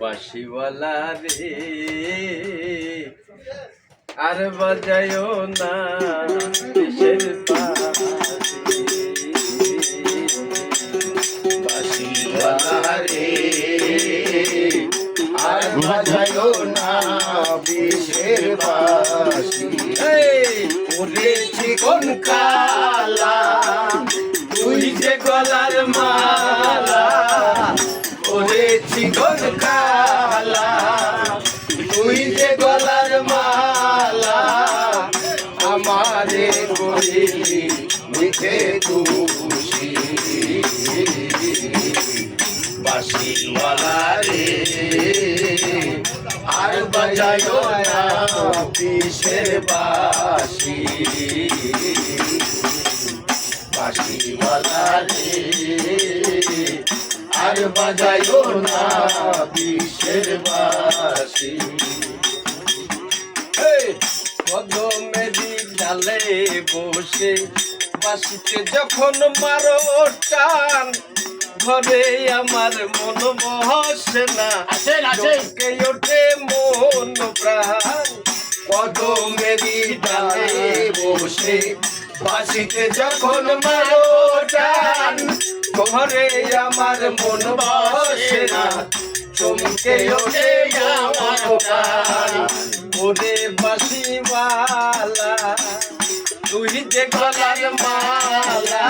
বাঁশিওয়ালা রে আর বাজায়ও না দেশের বাঁশি। বাঁশিওয়ালা রে আর বাজায়ও না বিষের বাঁশি। ওরে চিকন কালা তুই যে গলার মালা, ওরে চিকন কালা তুই যে গলার মালা, আমারে করিলি মিঠে খুশি। বাঁশিওয়ালা রে আর বাজায়ও না বিষের বাঁশি। বাঁশিওয়ালা রে আর বাজায়ও না বিষের বাঁশি। কদমেরি ডালে বসে বাঁশিতে যখন মারো টান, ঘরে আমার মন বসে না, চমকে ওঠে মন প্রাণ। কদমেরি ডালে বসে বাঁশিতে যখন মারো টান, ঘরে আমার মন বসে না, চমকে ওঠে আমার প্রাণ। ওরে বাঁশিওয়ালা তুই যে গলার মালা,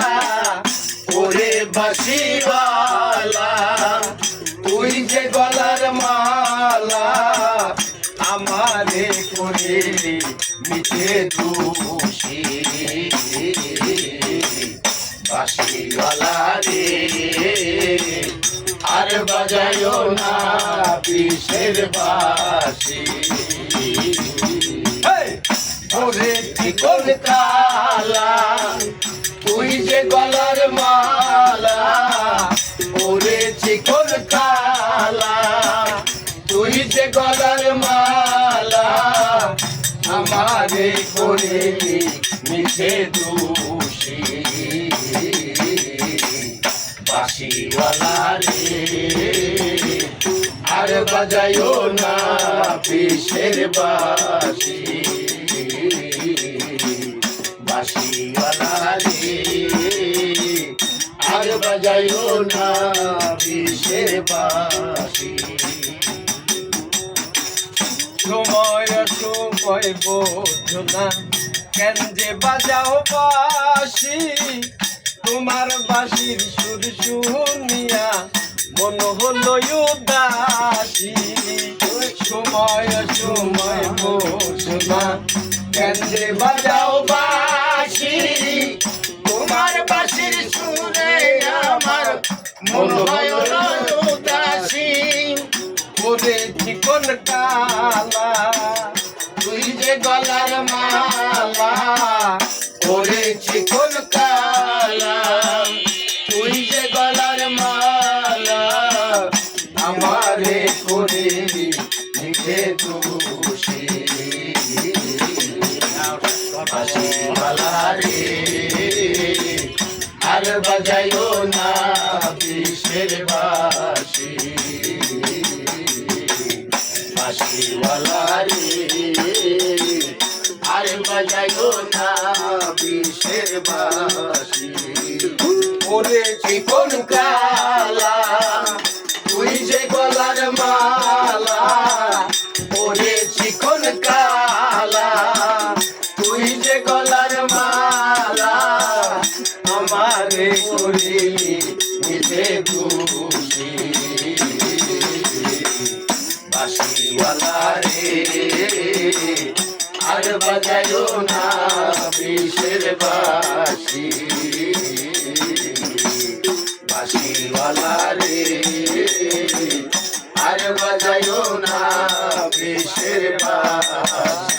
ওরে বাঁশিওয়ালা তুই যে গলার মালা, আমারে করিলি মিঠে খুশি। বাঁশিওয়ালা রে আর বাজায়ও না বিষের বাঁশি। ওরে চিকন কালা তুই যে গলার মালা, ওরে চিকন কালা তুই যে গলার মালা, আমারে করিলি মিঠে খুশি। বাঁশিওয়ালা রে আর বাজায়ও না বিষের বাঁশি। বাঁশিওয়ালা রে আর বাজায়ও না বিষের বাঁশি। সময় সময় বোঝো না কেন যে বাজাও বাঁশি, তোমার বাঁশির সুর শুনিয়া মন হলো উদাসী। সময় সময় বোঝো না কেন যে বাজাও বাঁশি, তোমার বাঁশির সুরে আমার মন হয় উদাসী। ওরে চিকন কালা তুই যে গলার মালা, ওরে চিকন কালা তুই যে গলার মালা, আমারে করিলি মিঠে খুশি। বাঁশিওয়ালা রে আর বাজায়ও না বিষের বাঁশি। বাঁশিওয়ালা রে আর বাজায়ও না বিষের বাঁশি। ওরে চিকন কালা তুই যে গলার মালা, ওরে চিকন কালা তুই যে গলার মালা, আমারে করিলি মিঠে খুশি। বাঁশিওয়ালা রে আর বাজায়ও না বিষের বাঁশি। বাঁশিওয়ালা রে আর বাজায়ও না বিষের বাঁশি।